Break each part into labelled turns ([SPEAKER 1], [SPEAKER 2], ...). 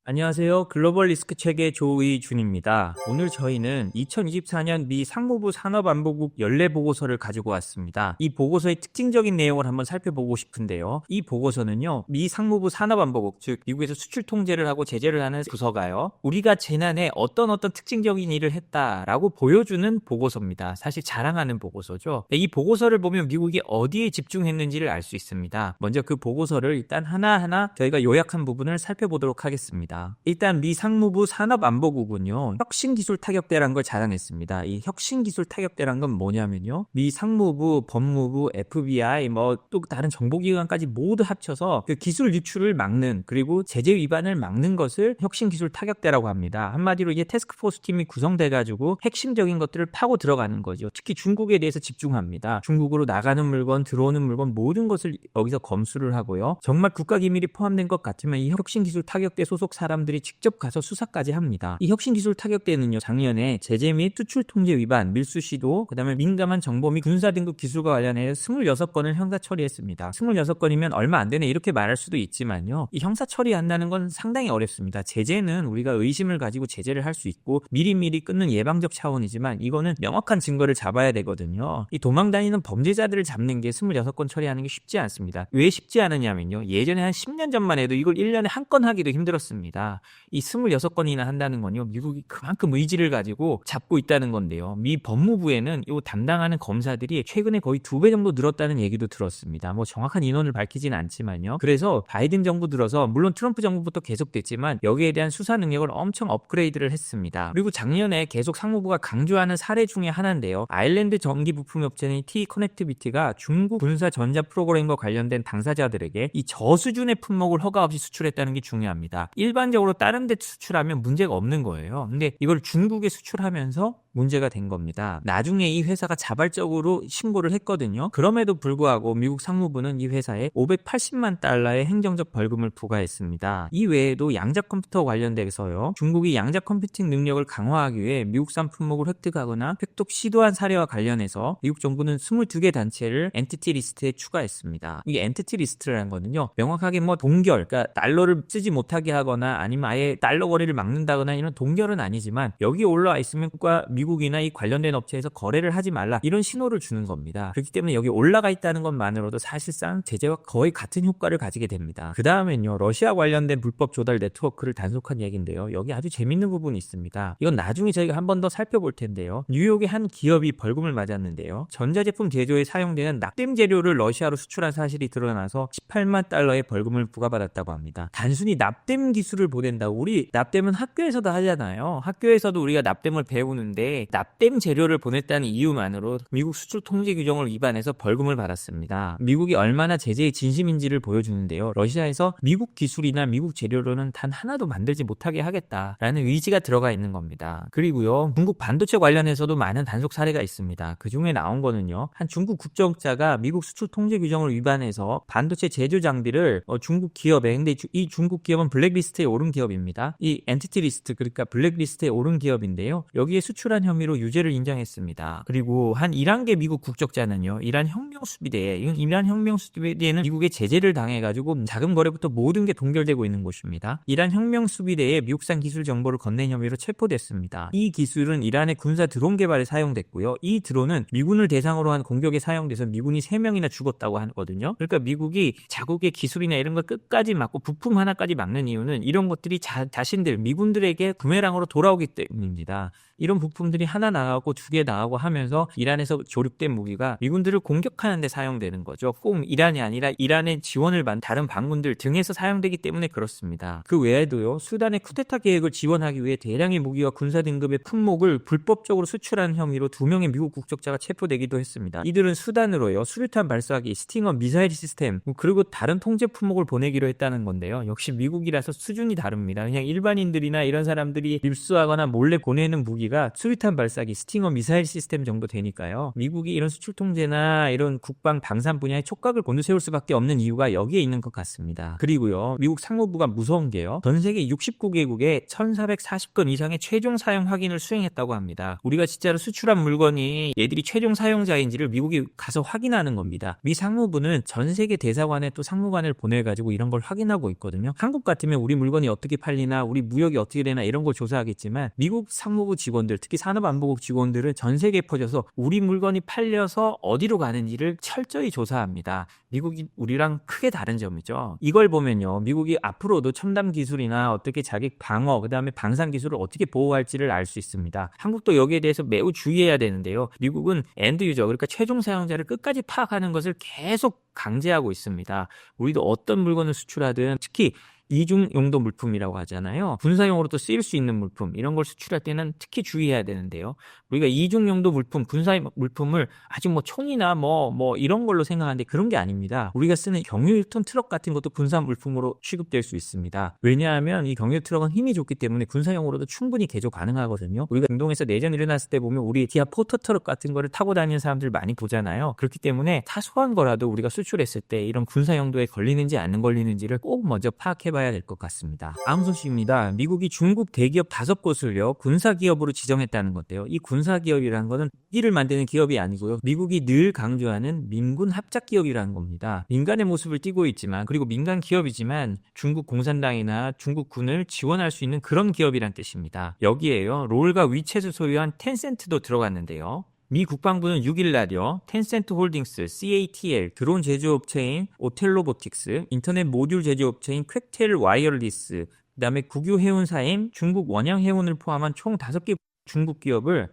[SPEAKER 1] 안녕하세요. 글로벌 리스크 체계 조의준입니다. 오늘 저희는 2024년 미 상무부 산업안보국 연례 보고서를 가지고 왔습니다. 이 보고서의 특징적인 내용을 한번 살펴보고 싶은데요. 이 보고서는요, 미 상무부 산업안보국, 즉 미국에서 수출 통제를 하고 제재를 하는 부서가요, 우리가 지난해 어떤 특징적인 일을 했다라고 보여주는 보고서입니다. 사실 자랑하는 보고서죠. 이 보고서를 보면 미국이 어디에 집중했는지를 알 수 있습니다. 먼저 그 보고서를 일단 하나하나 저희가 요약한 부분을 살펴보도록 하겠습니다. 일단 미 상무부 산업안보국은요, 혁신기술 타격대라는 걸 자랑했습니다. 이 혁신기술 타격대라는 건 뭐냐면요, 미 상무부, 법무부, FBI, 또 다른 정보기관까지 모두 합쳐서 그 기술 유출을 막는, 그리고 제재 위반을 막는 것을 혁신기술 타격대라고 합니다. 한마디로 이제 태스크포스 팀이 구성돼가지고 핵심적인 것들을 파고 들어가는 거죠. 특히 중국에 대해서 집중합니다. 중국으로 나가는 물건, 들어오는 물건 모든 것을 여기서 검수를 하고요. 정말 국가기밀이 포함된 것 같으면 이 혁신기술 타격대 소속 사람들이 직접 가서 수사까지 합니다. 이 혁신기술 타격대는요, 작년에 제재 및 수출 통제 위반, 밀수 시도, 그다음에 민감한 정보 및 군사 등급 기술과 관련해서 26건을 형사 처리했습니다. 26건이면 얼마 안 되네 이렇게 말할 수도 있지만요, 이 형사 처리한다는 건 상당히 어렵습니다. 제재는 우리가 의심을 가지고 제재를 할 수 있고 미리미리 끊는 예방적 차원이지만 이거는 명확한 증거를 잡아야 되거든요. 이 도망다니는 범죄자들을 잡는 게 26건 처리하는 게 쉽지 않습니다. 왜 쉽지 않으냐면요, 예전에 한 10년 전만 해도 이걸 1년에 한 건 하기도 힘들었습니다. 이 26건이나 한다는 건요, 미국이 그만큼 의지를 가지고 잡고 있다는 건데요. 미 법무부에는 이 담당하는 검사들이 최근에 거의 2배 정도 늘었다는 얘기도 들었습니다. 정확한 인원을 밝히진 않지만요. 그래서 바이든 정부 들어서, 물론 트럼프 정부부터 계속됐지만 여기에 대한 수사 능력을 엄청 업그레이드를 했습니다. 그리고 작년에 계속 상무부가 강조하는 사례 중에 하나인데요. 아일랜드 전기 부품 업체인 T-커넥티비티가 중국 군사 전자 프로그램과 관련된 당사자들에게 이 저수준의 품목을 허가 없이 수출했다는 게 중요합니다. 일반적으로 다른 데 수출하면 문제가 없는 거예요. 근데 이걸 중국에 수출하면서 문제가 된 겁니다. 나중에 이 회사가 자발적으로 신고를 했거든요. 그럼에도 불구하고 미국 상무부는 이 회사에 580만 달러의 행정적 벌금을 부과했습니다. 이 외에도 양자 컴퓨터 관련돼서요, 중국이 양자 컴퓨팅 능력을 강화하기 위해 미국산 품목을 획득하거나 획득 시도한 사례와 관련해서 미국 정부는 22개 단체를 엔티티 리스트에 추가했습니다. 이 엔티티 리스트라는 거는요, 명확하게 동결, 그러니까 달러를 쓰지 못하게 하거나 아니면 아예 달러 거래를 막는다거나 이런 동결은 아니지만 여기 올라와 있으면 미국이나 이 관련된 업체에서 거래를 하지 말라, 이런 신호를 주는 겁니다. 그렇기 때문에 여기 올라가 있다는 것만으로도 사실상 제재와 거의 같은 효과를 가지게 됩니다. 그 다음엔요, 러시아 관련된 불법 조달 네트워크를 단속한 얘기인데요, 여기 아주 재밌는 부분이 있습니다. 이건 나중에 저희가 한 번 더 살펴볼 텐데요, 뉴욕의 한 기업이 벌금을 맞았는데요, 전자제품 제조에 사용되는 납땜 재료를 러시아로 수출한 사실이 드러나서 18만 달러의 벌금을 부과받았다고 합니다. 단순히 납땜 기술을 보낸다고, 우리 납땜은 학교에서도 하잖아요. 학교에서도 우리가 납땜을 배우는데 납땜 재료를 보냈다는 이유만으로 미국 수출 통제 규정을 위반해서 벌금을 받았습니다. 미국이 얼마나 제재의 진심인지를 보여주는데요, 러시아에서 미국 기술이나 미국 재료로는 단 하나도 만들지 못하게 하겠다라는 의지가 들어가 있는 겁니다. 그리고요, 중국 반도체 관련해서도 많은 단속 사례가 있습니다. 그 중에 나온 거는요, 한 중국 국적자가 미국 수출 통제 규정을 위반해서 반도체 제조 장비를 중국 기업에, 근데 이 중국 기업은 블랙리스트에 오른 기업입니다. 이 엔티티 리스트, 그러니까 블랙리스트에 오른 기업인데요, 여기에 수출한 혐의로 유죄를 인정했습니다. 그리고 한 이란계 미국 국적자는요, 이란 혁명수비대에, 이란 혁명수비대는 미국의 제재를 당해가지고 자금 거래부터 모든 게 동결되고 있는 곳입니다. 이란 혁명수비대에 미국산 기술 정보를 건넨 혐의로 체포됐습니다. 이 기술은 이란의 군사 드론 개발에 사용됐고요, 이 드론은 미군을 대상으로 한 공격에 사용돼서 미군이 3명이나 죽었다고 하거든요. 그러니까 미국이 자국의 기술이나 이런 걸 끝까지 막고 부품 하나까지 막는 이유는 이런 것들이 자신들 미군들에게 부메랑으로 돌아오기 때문입니다. 이런 부품들이 하나 나가고 2개 나가고 하면서 이란에서 조립된 무기가 미군들을 공격하는 데 사용되는 거죠. 꼭 이란이 아니라 이란의 지원을 받은 다른 반군들 등에서 사용되기 때문에 그렇습니다. 그 외에도요, 수단의 쿠데타 계획을 지원하기 위해 대량의 무기와 군사 등급의 품목을 불법적으로 수출한 혐의로 2명의 미국 국적자가 체포되기도 했습니다. 이들은 수단으로요, 수류탄 발사기, 스팅어 미사일 시스템, 그리고 다른 통제 품목을 보내기로 했다는 건데요, 역시 미국이라서 수준이 다릅니다. 그냥 일반인들이나 이런 사람들이 입수하거나 몰래 보내는 무기, 무기가 수류탄 발사기 스팅어 미사일 시스템 정도 되니까요. 미국이 이런 수출 통제나 이런 국방 방산 분야에 촉각을 곤두세울 수밖에 없는 이유가 여기에 있는 것 같습니다. 그리고요, 미국 상무부가 무서운 게요, 전 세계 69개국에 1440건 이상의 최종 사용 확인을 수행했다고 합니다. 우리가 진짜로 수출한 물건이 얘들이 최종 사용자인지를 미국이 가서 확인하는 겁니다. 미 상무부는 전 세계 대사관에 또 상무관을 보내가지고 이런 걸 확인하고 있거든요. 한국 같으면 우리 물건이 어떻게 팔리나, 우리 무역이 어떻게 되나 이런 걸 조사하겠지만 미국 상무부 직원들, 특히 산업안보국 직원들은 전 세계에 퍼져서 우리 물건이 팔려서 어디로 가는지를 철저히 조사합니다. 미국이 우리랑 크게 다른 점이죠. 이걸 보면요, 미국이 앞으로도 첨단 기술이나 어떻게 자기 방어, 그 다음에 방산 기술을 어떻게 보호할지를 알 수 있습니다. 한국도 여기에 대해서 매우 주의해야 되는데요. 미국은 엔드 유저, 그러니까 최종 사용자를 끝까지 파악하는 것을 계속 강제하고 있습니다. 우리도 어떤 물건을 수출하든, 특히 이중 용도 물품이라고 하잖아요. 군사용으로도 쓰일 수 있는 물품, 이런 걸 수출할 때는 특히 주의해야 되는데요. 우리가 이중 용도 물품, 군사 물품을 아직 뭐 총이나 뭐 이런 걸로 생각하는데 그런 게 아닙니다. 우리가 쓰는 경유 1톤 트럭 같은 것도 군사 물품으로 취급될 수 있습니다. 왜냐하면 이 경유 트럭은 힘이 좋기 때문에 군사용으로도 충분히 개조 가능하거든요. 우리가 중동에서 내전 일어났을 때 보면 우리 기아 포터 트럭 같은 거를 타고 다니는 사람들 많이 보잖아요. 그렇기 때문에 사소한 거라도 우리가 수출했을 때 이런 군사 용도에 걸리는지 안 걸리는지를 꼭 먼저 파악해 봐야 될 것 같습니다. 다음 소식입니다. 미국이 중국 대기업 5곳을요 군사기업으로 지정했다는 건데요. 이 군사기업이라는 거는 무기를 만드는 기업이 아니고요, 미국이 늘 강조하는 민군 합작기업이라는 겁니다. 민간의 모습을 띠고 있지만, 그리고 민간 기업이지만 중국 공산당이나 중국 군을 지원할 수 있는 그런 기업이란 뜻입니다. 여기에요, 롤과 위챗을 소유한 텐센트도 들어갔는데요. 미 국방부는 6일 날요, 텐센트 홀딩스, CATL, 드론 제조업체인 오텔로보틱스, 인터넷 모듈 제조업체인 퀘텔 와이어리스, 그 다음에 국유 해운사인 중국 원양 해운을 포함한 총 5개 중국 기업을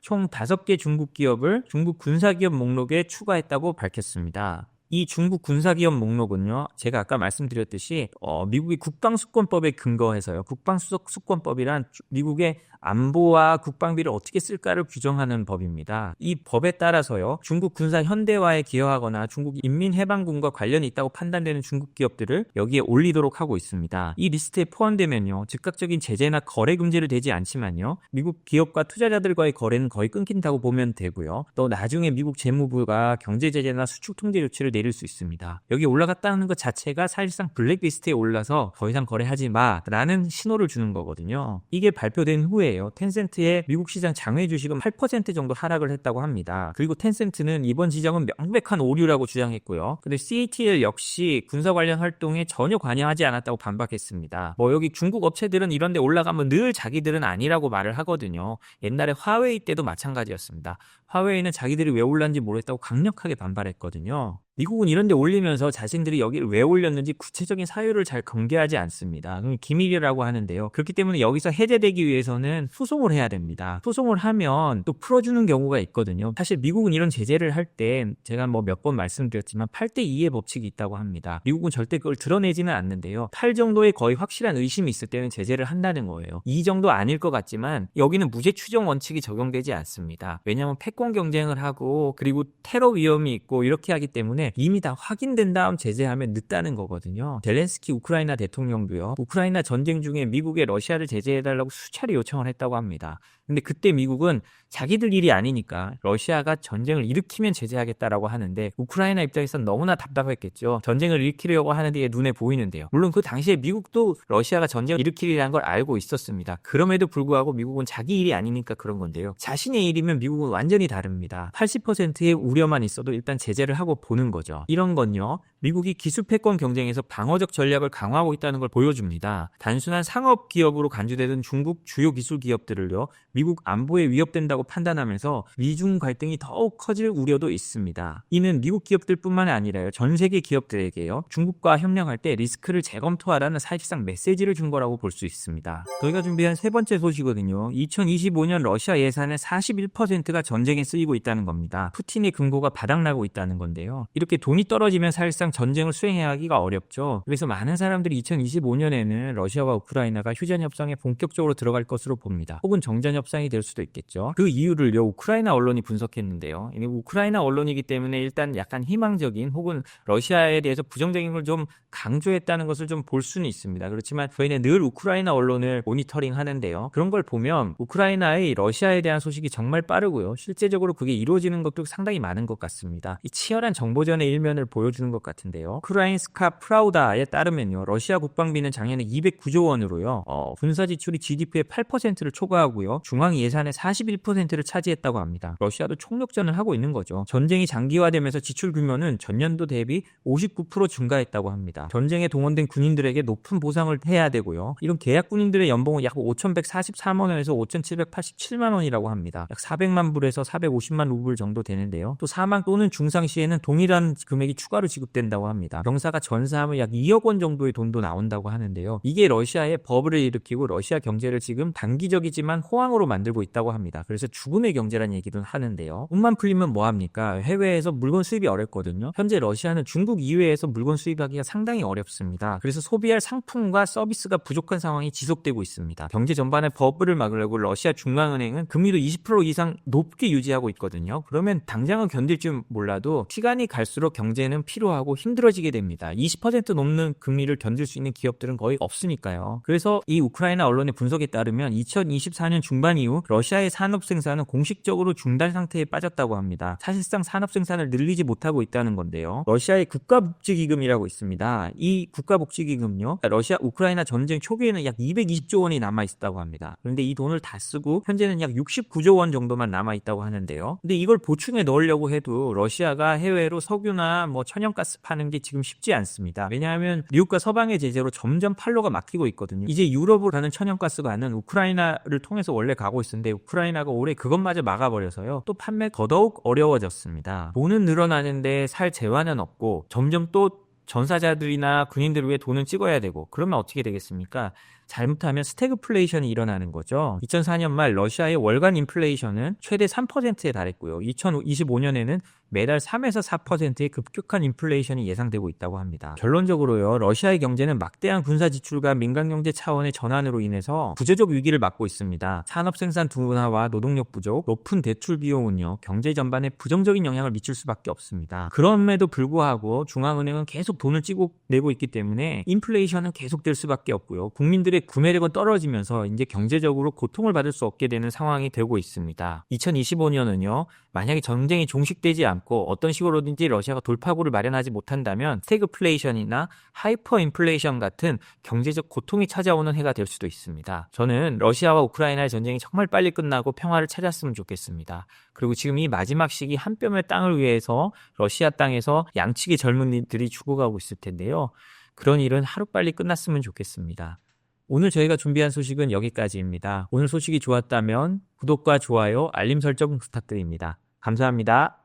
[SPEAKER 1] 중국 군사기업 목록에 추가했다고 밝혔습니다. 이 중국 군사기업 목록은요, 제가 아까 말씀드렸듯이 미국의 국방수권법에 근거해서요, 국방수권법이란 미국의 안보와 국방비를 어떻게 쓸까를 규정하는 법입니다. 이 법에 따라서요, 중국 군사 현대화에 기여하거나 중국 인민해방군과 관련이 있다고 판단되는 중국 기업들을 여기에 올리도록 하고 있습니다. 이 리스트에 포함되면요, 즉각적인 제재나 거래 금지를 되지 않지만요, 미국 기업과 투자자들과의 거래는 거의 끊긴다고 보면 되고요. 또 나중에 미국 재무부가 경제 제재나 수출 통제 조치를 내릴 수 있습니다. 여기 올라갔다는 것 자체가 사실상 블랙리스트에 올라서 더 이상 거래하지 마라는 신호를 주는 거거든요. 이게 발표된 후에 텐센트의 미국 시장 장외 주식은 8% 정도 하락을 했다고 합니다. 그리고 텐센트는 이번 지정은 명백한 오류라고 주장했고요. 근데 CATL 역시 군사 관련 활동에 전혀 관여하지 않았다고 반박했습니다. 여기 중국 업체들은 이런 데 올라가면 늘 자기들은 아니라고 말을 하거든요. 옛날에 화웨이 때도 마찬가지였습니다. 화웨이는 자기들이 왜 올랐는지 모르겠다고 강력하게 반발했거든요. 미국은 이런 데 올리면서 자신들이 여기를 왜 올렸는지 구체적인 사유를 잘 공개하지 않습니다. 기밀이라고 하는데요. 그렇기 때문에 여기서 해제되기 위해서는 소송을 해야 됩니다. 소송을 하면 또 풀어주는 경우가 있거든요. 사실 미국은 이런 제재를 할 때 제가 몇 번 말씀드렸지만 8대2의 법칙이 있다고 합니다. 미국은 절대 그걸 드러내지는 않는데요. 8 정도의 거의 확실한 의심이 있을 때는 제재를 한다는 거예요. 2 정도 아닐 것 같지만 여기는 무죄 추정 원칙이 적용되지 않습니다. 왜냐하면 패권 경쟁을 하고 그리고 테러 위험이 있고 이렇게 하기 때문에 이미 다 확인된 다음 제재하면 늦다는 거거든요. 젤렌스키 우크라이나 대통령도요, 우크라이나 전쟁 중에 미국에 러시아를 제재해달라고 수차례 요청을 했다고 합니다. 근데 그때 미국은 자기들 일이 아니니까 러시아가 전쟁을 일으키면 제재하겠다라고 하는데 우크라이나 입장에선 너무나 답답했겠죠. 전쟁을 일으키려고 하는 게 눈에 보이는데요. 물론 그 당시에 미국도 러시아가 전쟁을 일으키리라는 걸 알고 있었습니다. 그럼에도 불구하고 미국은 자기 일이 아니니까 그런 건데요. 자신의 일이면 미국은 완전히 다릅니다. 80%의 우려만 있어도 일단 제재를 하고 보는 거죠. 이런 건요, 미국이 기술 패권 경쟁에서 방어적 전략을 강화하고 있다는 걸 보여줍니다. 단순한 상업 기업으로 간주되던 중국 주요 기술 기업들을요, 미국 안보에 위협된다고 판단하면서 미중 갈등이 더욱 커질 우려도 있습니다. 이는 미국 기업들뿐만 아니라요, 전 세계 기업들에게요, 중국과 협력할 때 리스크를 재검토하라는 사실상 메시지를 준 거라고 볼 수 있습니다. 저희가 준비한 세 번째 소식이거든요. 2025년 러시아 예산의 41%가 전쟁에 쓰이고 있다는 겁니다. 푸틴의 금고가 바닥나고 있다는 건데요. 이렇게 돈이 떨어지면 사실상 전쟁을 수행해야 하기가 어렵죠. 그래서 많은 사람들이 2025년에는 러시아와 우크라이나가 휴전 협상에 본격적으로 들어갈 것으로 봅니다. 혹은 정전 협상이 될 수도 있겠죠. 그 이유를요, 우크라이나 언론이 분석했는데요. 우크라이나 언론이기 때문에 일단 약간 희망적인 혹은 러시아에 대해서 부정적인 걸 좀 강조했다는 것을 좀 볼 수는 있습니다. 그렇지만 저희는 늘 우크라이나 언론을 모니터링 하는데요. 그런 걸 보면 우크라이나의 러시아에 대한 소식이 정말 빠르고요. 실제적으로 그게 이루어지는 것도 상당히 많은 것 같습니다. 이 치열한 정보전의 일면을 보여주는 것 같은데요. 우크라인스카 프라우다에 따르면요, 러시아 국방비는 작년에 209조 원으로요, 군사 지출이 GDP의 8%를 초과하고요, 중앙 예산의 41%를 차지했다고 합니다. 러시아도 총력전을 하고 있는 거죠. 전쟁이 장기화되면서 지출 규모는 전년도 대비 59% 증가했다고 합니다. 전쟁에 동원된 군인들에게 높은 보상을 해야 되고요. 이런 계약 군인들의 연봉은 약 5,143만 원에서 5,787만 원이라고 합니다. 약 400만 불에서 450만 루블 정도 되는데요. 또 사망 또는 중상 시에는 동일한 금액이 추가로 지급된다고 합니다. 병사가 전사하면 약 2억 원 정도의 돈도 나온다고 하는데요. 이게 러시아의 버블을 일으키고 러시아 경제를 지금 단기적이지만 호황으로 만들고 있다고 합니다. 그래서 죽음의 경제라는 얘기도 하는데요. 운만 풀리면 뭐합니까? 해외에서 물건 수입이 어렵거든요. 현재 러시아는 중국 이외에서 물건 수입하기가 상당히 어렵습니다. 그래서 소비할 상품과 서비스가 부족한 상황이 지속되고 있습니다. 경제 전반의 버블을 막으려고 러시아 중앙은행은 금리도 20% 이상 높게 유지하고 있거든요. 그러면 당장은 견딜 줄 몰라도 시간이 갈수록 경제는 피로하고 힘들어지게 됩니다. 20% 넘는 금리를 견딜 수 있는 기업들은 거의 없으니까요. 그래서 이 우크라이나 언론의 분석에 따르면 2024년 중반 이후 러시아의 산업 생산은 공식적으로 중단 상태에 빠졌다고 합니다. 사실상 산업 생산을 늘리지 못하고 있다는 건데요. 러시아의 국가복지기금이라고 있습니다. 이 국가복지기금요, 러시아 우크라이나 전쟁 초기에는 약 220조 원이 남아있다고 합니다. 그런데 이 돈을 다 쓰고 현재는 약 69조 원 정도만 남아있다고 하는데요. 근데 이걸 보충해 넣으려고 해도 러시아가 해외로 석유나 천연가스 파는 게 지금 쉽지 않습니다. 왜냐하면 미국과 서방의 제재로 점점 판로가 막히고 있거든요. 이제 유럽으로 가는 천연가스관은 우크라이나를 통해서 원래 가고 있었는데 우크라이나가 올해 그것마저 막아버려서요, 또 판매 더더욱 어려워졌습니다. 돈은 늘어나는데 살 재화는 없고 점점 또 전사자들이나 군인들을 위해 돈은 찍어야 되고, 그러면 어떻게 되겠습니까? 잘못하면 스태그플레이션이 일어나는 거죠. 2004년 말 러시아의 월간 인플레이션은 최대 3%에 달했고요. 2025년에는 매달 3에서 4%의 급격한 인플레이션이 예상되고 있다고 합니다. 결론적으로요, 러시아의 경제는 막대한 군사 지출과 민간 경제 차원의 전환으로 인해서 구조적 위기를 맞고 있습니다. 산업 생산 둔화와 노동력 부족, 높은 대출 비용은요, 경제 전반에 부정적인 영향을 미칠 수밖에 없습니다. 그럼에도 불구하고 중앙은행은 계속 돈을 내고 있기 때문에 인플레이션은 계속될 수밖에 없고요. 국민들의 구매력은 떨어지면서 이제 경제적으로 고통을 받을 수 없게 되는 상황이 되고 있습니다. 2025년은요, 만약에 전쟁이 종식되지 않고 어떤 식으로든지 러시아가 돌파구를 마련하지 못한다면 스태그플레이션이나 하이퍼 인플레이션 같은 경제적 고통이 찾아오는 해가 될 수도 있습니다. 저는 러시아와 우크라이나의 전쟁이 정말 빨리 끝나고 평화를 찾았으면 좋겠습니다. 그리고 지금 이 마지막 시기 한 뼘의 땅을 위해서 러시아 땅에서 양측의 젊은이들이 죽어가고 있을 텐데요. 그런 일은 하루빨리 끝났으면 좋겠습니다. 오늘 저희가 준비한 소식은 여기까지입니다. 오늘 소식이 좋았다면 구독과 좋아요, 알림 설정 부탁드립니다. 감사합니다.